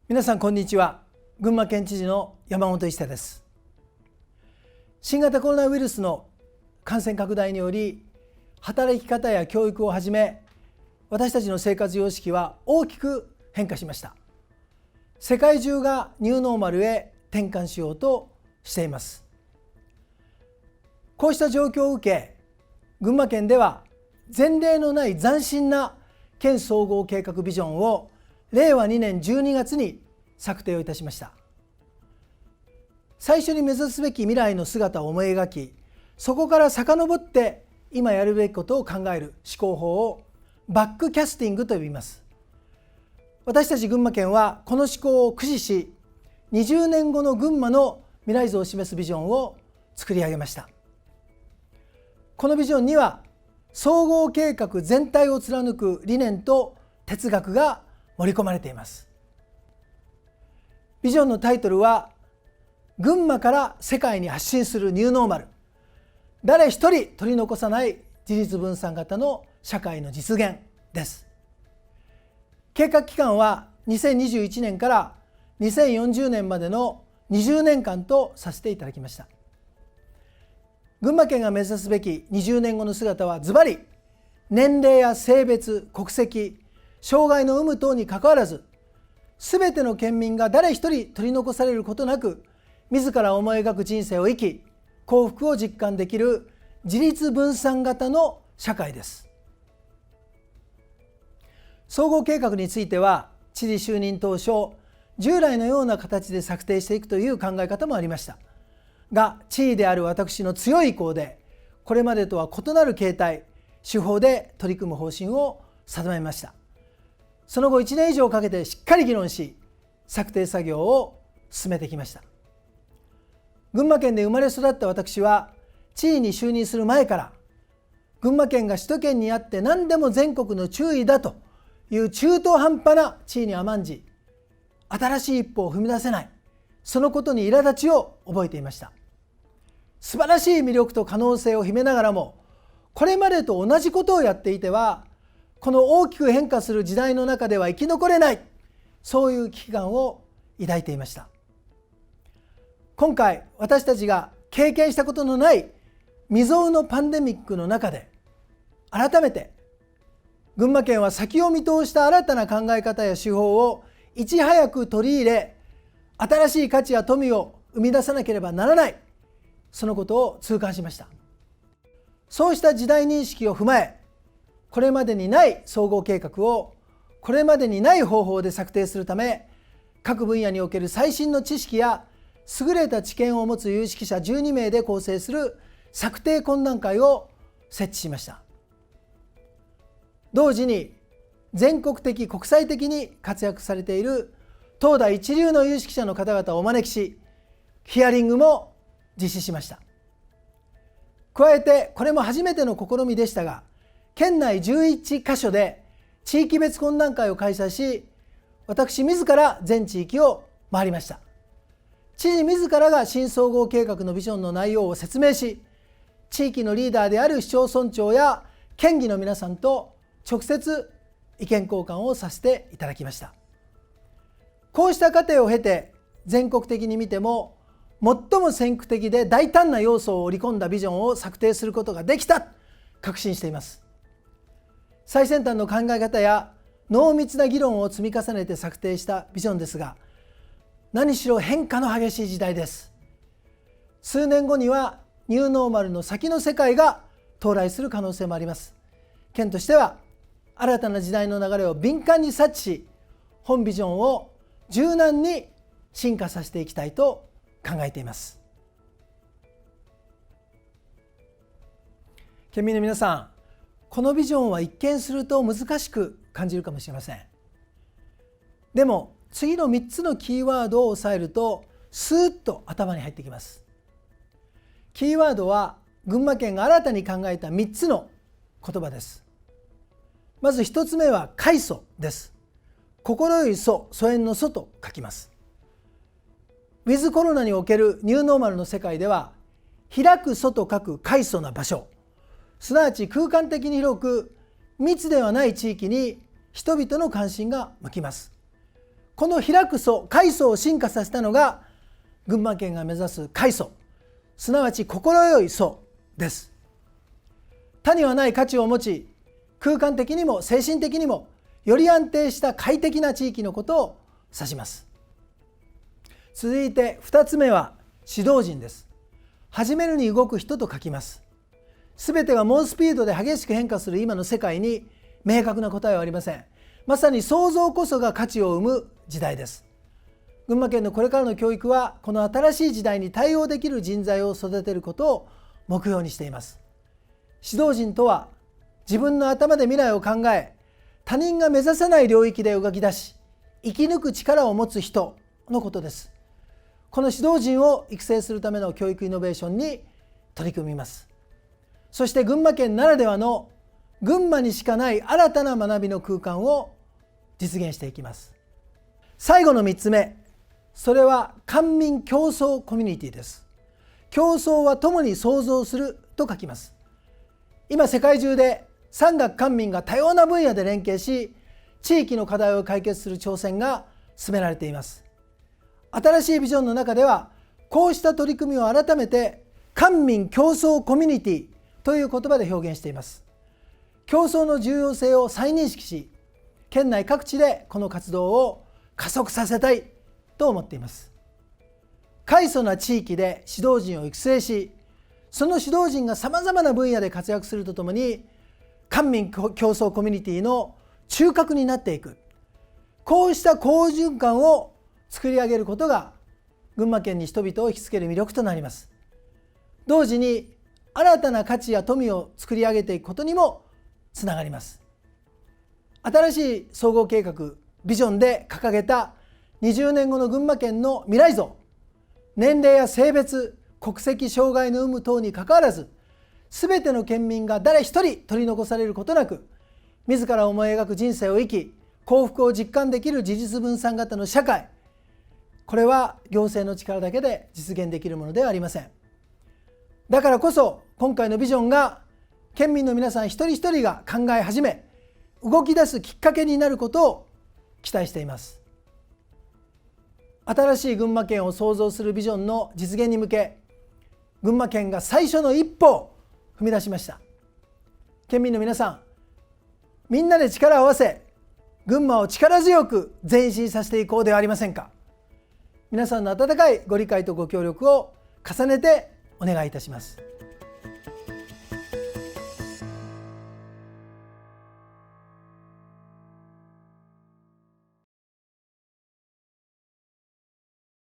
皆さんこんにちは。群馬県知事の山本一太です。新型コロナウイルスの感染拡大により、働き方や教育をはじめ私たちの生活様式は大きく変化しました。世界中がニューノーマルへ転換しようとしています。こうした状況を受け、群馬県では前例のない斬新な県総合計画ビジョンを令和2年12月に策定をいたしました。最初に目指すべき未来の姿を思い描き、そこから遡って今やるべきことを考える思考法をバックキャスティングと呼びます。私たち群馬県はこの思考を駆使し、20年後の群馬の未来像を示すビジョンを作り上げました。このビジョンには総合計画全体を貫く理念と哲学が盛り込まれています。ビジョンのタイトルは、群馬から世界に発信するニューノーマル、誰一人取り残さない自立分散型の社会の実現です。計画期間は2021年から2040年までの20年間とさせていただきました。群馬県が目指すべき20年後の姿はズバリ、年齢や性別、国籍、障害の有無等にかかわらず、すべての県民が誰一人取り残されることなく、自ら思い描く人生を生き、幸福を実感できる自立分散型の社会です。総合計画については、知事就任当初、従来のような形で策定していくという考え方もありましたが、知事である私の強い意向で、これまでとは異なる形態、手法で取り組む方針を定めました。その後1年以上かけてしっかり議論し、策定作業を進めてきました。群馬県で生まれ育った私は、知事に就任する前から、群馬県が首都圏にあって何でも全国の注意だという中途半端な地位に甘んじ、新しい一歩を踏み出せない、そのことに苛立ちを覚えていました。素晴らしい魅力と可能性を秘めながらも、これまでと同じことをやっていては、この大きく変化する時代の中では生き残れない、そういう危機感を抱いていました。今回私たちが経験したことのない未曾有のパンデミックの中で、改めて群馬県は先を見通した新たな考え方や手法をいち早く取り入れ、新しい価値や富を生み出さなければならない、そのことを痛感しました。そうした時代認識を踏まえ、これまでにない総合計画をこれまでにない方法で策定するため、各分野における最新の知識や優れた知見を持つ有識者12名で構成する策定懇談会を設置しました。同時に全国的国際的に活躍されている当代一流の有識者の方々をお招きし、ヒアリングも実施しました。加えてこれも初めての試みでしたが、県内11カ所で地域別懇談会を開催し、私自ら全地域を回りました。知事自らが新総合計画のビジョンの内容を説明し、地域のリーダーである市町村長や県議の皆さんと直接意見交換をさせていただきました。こうした過程を経て、全国的に見ても最も先駆的で大胆な要素を織り込んだビジョンを策定することができた、確信しています。最先端の考え方や濃密な議論を積み重ねて策定したビジョンですが、何しろ変化の激しい時代です。数年後にはニューノーマルの先の世界が到来する可能性もあります。県としては新たな時代の流れを敏感に察知し、本ビジョンを柔軟に進化させていきたいと考えています。県民の皆さん、このビジョンは一見すると難しく感じるかもしれません。でも次の3つのキーワードを押さえるとスーッと頭に入ってきます。キーワードは群馬県が新たに考えた3つの言葉です。まず1つ目は快疎です。心よい疎、疎遠の疎と書きます。ウィズコロナにおけるニューノーマルの世界では、開く疎と書く快疎な場所、すなわち空間的に広く密ではない地域に人々の関心が向きます。この開く層、開層を進化させたのが群馬県が目指す開層、すなわち心よい層です。他にはない価値を持ち、空間的にも精神的にもより安定した快適な地域のことを指します。続いて2つ目は指導陣です。始めるに動く人と書きます。すべてが猛スピードで激しく変化する今の世界に明確な答えはありません。まさに創造こそが価値を生む時代です。群馬県のこれからの教育はこの新しい時代に対応できる人材を育てることを目標にしています。指導陣とは自分の頭で未来を考え、他人が目指せない領域で動き出し生き抜く力を持つ人のことです。この指導陣を育成するための教育イノベーションに取り組みます。そして群馬県ならではの群馬にしかない新たな学びの空間を実現していきます。最後の3つ目、それは官民共創コミュニティです。共創は共に創造すると書きます。今世界中で産学官民が多様な分野で連携し、地域の課題を解決する挑戦が進められています。新しいビジョンの中ではこうした取り組みを改めて官民共創コミュニティという言葉で表現しています。共創の重要性を再認識し、県内各地でこの活動を加速させたいと思っています。簡素な地域で指導陣を育成し、その指導陣がさまざまな分野で活躍するとともに官民共創コミュニティの中核になっていく、こうした好循環を作り上げることが群馬県に人々を引きつける魅力となります。同時に新たな価値や富を作り上げていくことにもつながります。新しい総合計画ビジョンで掲げた20年後の群馬県の未来像、年齢や性別、国籍、障害の有無等にかかわらず、すべての県民が誰一人取り残されることなく、自ら思い描く人生を生き、幸福を実感できる事実分散型の社会、これは行政の力だけで実現できるものではありません。だからこそ今回のビジョンが県民の皆さん一人一人が考え始め、動き出すきっかけになることを期待しています。新しい群馬県を創造するビジョンの実現に向け、群馬県が最初の一歩を踏み出しました。県民の皆さん、みんなで力を合わせ、群馬を力強く前進させていこうではありませんか。皆さんの温かいご理解とご協力を重ねてお願いいたします。